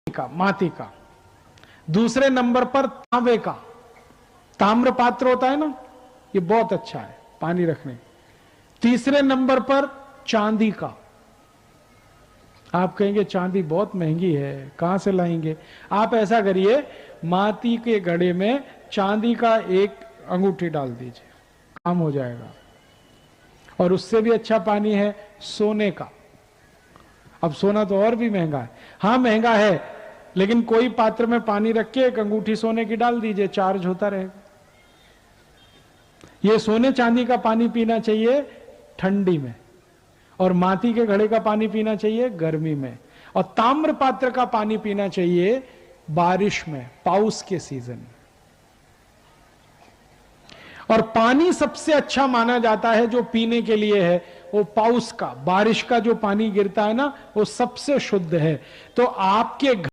का, माटी का। दूसरे नंबर पर तांबे का, ताम्र पात्र होता है ना, ये बहुत अच्छा है पानी रखने। तीसरे नंबर पर चांदी का। आप कहेंगे चांदी बहुत महंगी है, कहां से लाएंगे? आप ऐसा करिए, माटी के घड़े में चांदी का एक अंगूठी डाल दीजिए, काम हो जाएगा। और उससे भी अच्छा पानी है सोने का। अब सोना तो और भी महंगा है, हाँ महंगा है, लेकिन कोई पात्र में पानी रख के एक अंगूठी सोने की डाल दीजिए, चार्ज होता रहेगा। ये सोने चांदी का पानी पीना चाहिए ठंडी में, और माटी के घड़े का पानी पीना चाहिए गर्मी में, और ताम्र पात्र का पानी पीना चाहिए बारिश में, पाउस के सीजन में। और पानी सबसे अच्छा माना जाता है जो पीने के लिए है, वो पाउस का, बारिश का जो पानी गिरता है ना, वो सबसे शुद्ध है। तो आपके